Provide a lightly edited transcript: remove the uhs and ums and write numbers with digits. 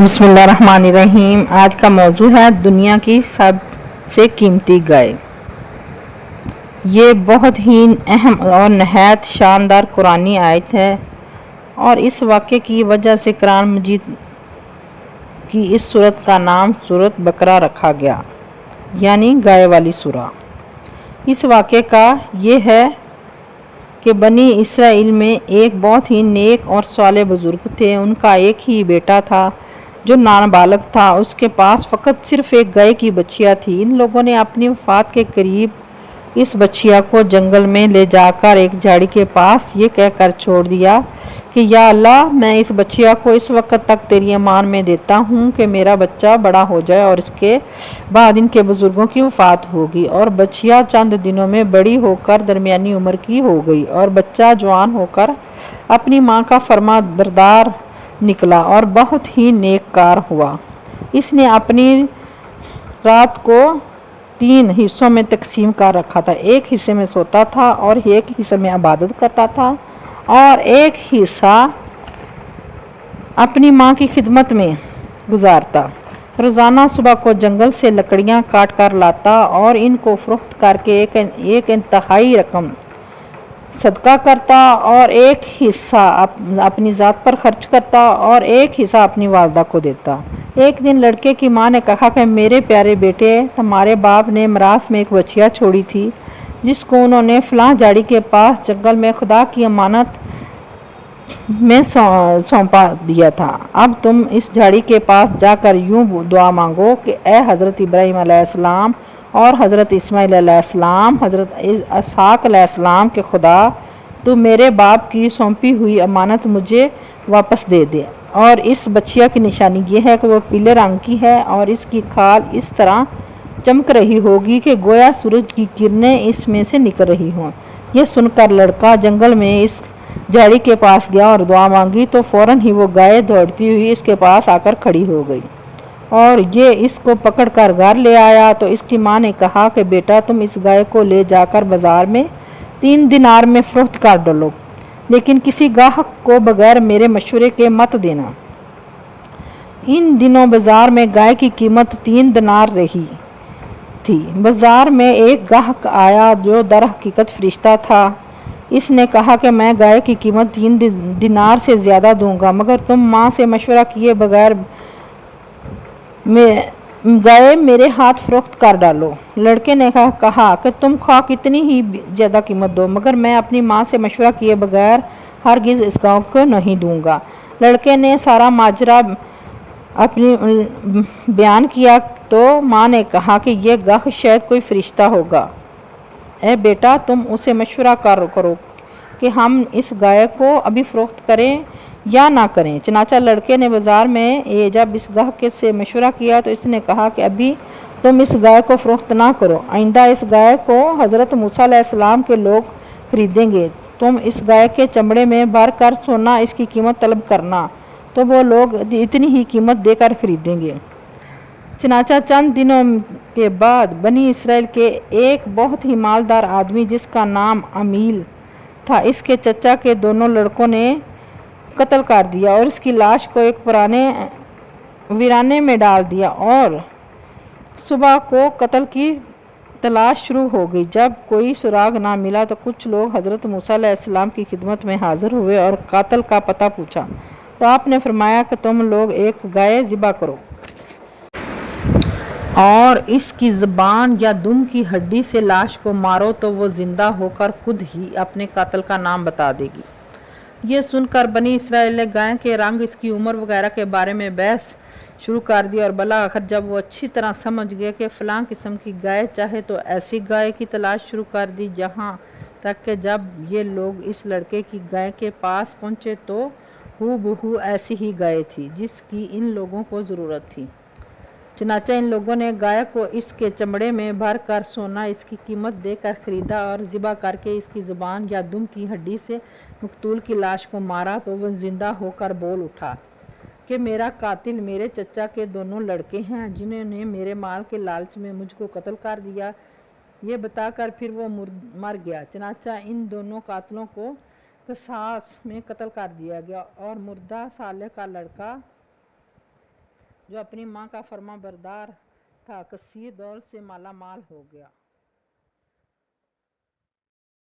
بسم اللہ الرحمن الرحیم۔ آج کا موضوع ہے دنیا کی سب سے قیمتی گائے۔ یہ بہت ہی اہم اور نہایت شاندار قرآنی آیت ہے اور اس واقعے کی وجہ سے قرآن مجید کی اس سورت کا نام سورۃ بقرہ رکھا گیا، یعنی گائے والی سورہ۔ اس واقعے کا یہ ہے کہ بنی اسرائیل میں ایک بہت ہی نیک اور صالح بزرگ تھے۔ ان کا ایک ہی بیٹا تھا جو نابالغ تھا۔ اس کے پاس فقط صرف ایک گائے کی بچیا تھی۔ ان لوگوں نے اپنی وفات کے قریب اس بچیا کو جنگل میں لے جا کر ایک جھاڑی کے پاس یہ کہہ کر چھوڑ دیا کہ یا اللہ، میں اس بچیا کو اس وقت تک تیری امان میں دیتا ہوں کہ میرا بچہ بڑا ہو جائے اور اس کے بعد ان کے بزرگوں کی وفات ہوگی۔ اور بچیا چند دنوں میں بڑی ہو کر درمیانی عمر کی ہو گئی اور بچہ جوان ہو کر اپنی ماں کا فرما بردار نکلا اور بہت ہی نیک کار ہوا۔ اس نے اپنی رات کو 3 حصوں میں تقسیم کر رکھا تھا۔ ایک حصے میں سوتا تھا اور ایک حصے میں عبادت کرتا تھا اور ایک حصہ اپنی ماں کی خدمت میں گزارتا۔ روزانہ صبح کو جنگل سے لکڑیاں کاٹ کر لاتا اور ان کو فروخت کر کے ایک انتہائی رقم صدقہ کرتا اور ایک حصہ اپنی ذات پر خرچ کرتا اور ایک حصہ اپنی والدہ کو دیتا۔ ایک دن لڑکے کی ماں نے کہا کہ میرے پیارے بیٹے، تمہارے باپ نے میراث میں ایک بچیا چھوڑی تھی جس کو انہوں نے فلاں جھاڑی کے پاس جنگل میں خدا کی امانت میں سونپا دیا تھا۔ اب تم اس جھاڑی کے پاس جا کر یوں دعا مانگو کہ اے حضرت ابراہیم علیہ السلام اور حضرت اسماعیل علیہ السلام، حضرت اسحاق علیہ السلام کے خدا، تو میرے باپ کی سونپی ہوئی امانت مجھے واپس دے دے۔ اور اس بچیا کی نشانی یہ ہے کہ وہ پیلے رنگ کی ہے اور اس کی کھال اس طرح چمک رہی ہوگی کہ گویا سورج کی کرنیں اس میں سے نکل رہی ہوں۔ یہ سن کر لڑکا جنگل میں اس جھاڑی کے پاس گیا اور دعا مانگی تو فوراً ہی وہ گائے دوڑتی ہوئی اس کے پاس آ کر کھڑی ہو گئی اور یہ اس کو پکڑ کر گھر لے آیا۔ تو اس کی ماں نے کہا کہ بیٹا، تم اس گائے کو لے جا کر بازار میں 3 دینار میں فروخت کر ڈالو، لیکن کسی گاہک کو بغیر میرے مشورے کے مت دینا۔ ان دنوں بازار میں گائے کی قیمت 3 دینار رہی تھی۔ بازار میں ایک گاہک آیا جو در حقیقت فرشتہ تھا۔ اس نے کہا کہ میں گائے کی قیمت 3 دینار سے زیادہ دوں گا، مگر تم ماں سے مشورہ کیے بغیر گائے میرے ہاتھ فروخت کر ڈالو۔ لڑکے نے کہا کہ تم خواہ کتنی ہی زیادہ قیمت دو، مگر میں اپنی ماں سے مشورہ کیے بغیر ہرگز اس گائے کو نہیں دوں گا۔ لڑکے نے سارا ماجرا اپنی بیان کیا تو ماں نے کہا کہ یہ گاہک شاید کوئی فرشتہ ہوگا۔ اے بیٹا، تم اسے مشورہ کرو کہ ہم اس گائے کو ابھی فروخت کریں یا نہ کریں۔ چنانچہ لڑکے نے بازار میں جب اس گاہک سے مشورہ کیا تو اس نے کہا کہ ابھی تم اس گائے کو فروخت نہ کرو، آئندہ اس گائے کو حضرت موسیٰ علیہ السلام کے لوگ خریدیں گے۔ تم اس گائے کے چمڑے میں بھر کر سونا اس کی قیمت طلب کرنا، تو وہ لوگ اتنی ہی قیمت دے کر خریدیں گے۔ چنانچہ چند دنوں کے بعد بنی اسرائیل کے ایک بہت ہی مالدار آدمی جس کا نام عمیل تھا، اس کے چچا کے دونوں لڑکوں نے قتل کر دیا اور اس کی لاش کو ایک پرانے ویرانے میں ڈال دیا۔ اور صبح کو قتل کی تلاش شروع ہو گئی۔ جب کوئی سراغ نہ ملا تو کچھ لوگ حضرت موسیٰ علیہ السلام کی خدمت میں حاضر ہوئے اور قاتل کا پتہ پوچھا تو آپ نے فرمایا کہ تم لوگ ایک گائے ذبح کرو اور اس کی زبان یا دم کی ہڈی سے لاش کو مارو تو وہ زندہ ہو کر خود ہی اپنے قاتل کا نام بتا دے گی۔ یہ سن کر بنی اسرائیل نے گائے کے رنگ، اس کی عمر وغیرہ کے بارے میں بحث شروع کر دی اور بالآخر جب وہ اچھی طرح سمجھ گئے کہ فلاں قسم کی گائے چاہے تو ایسی گائے کی تلاش شروع کر دی، یہاں تک کہ جب یہ لوگ اس لڑکے کی گائے کے پاس پہنچے تو ہو بہو ایسی ہی گائے تھی جس کی ان لوگوں کو ضرورت تھی۔ چنانچہ ان لوگوں نے گائے کو اس کے چمڑے میں بھر کر سونا اس کی قیمت دے کر خریدا اور ذبح کر کے اس کی زبان یا دم کی ہڈی سے مقتول کی لاش کو مارا تو وہ زندہ ہو کر بول اٹھا کہ میرا قاتل میرے چچا کے دونوں لڑکے ہیں جنہوں نے میرے مال کے لالچ میں مجھ کو قتل کر دیا۔ یہ بتا کر پھر وہ مر گیا۔ چنانچہ ان دونوں قاتلوں کو قصاص میں قتل کر دیا گیا اور مردہ صالح کا لڑکا جو اپنی ماں کا فرما بردار تھا، کثیر دولت سے مالا مال ہو گیا۔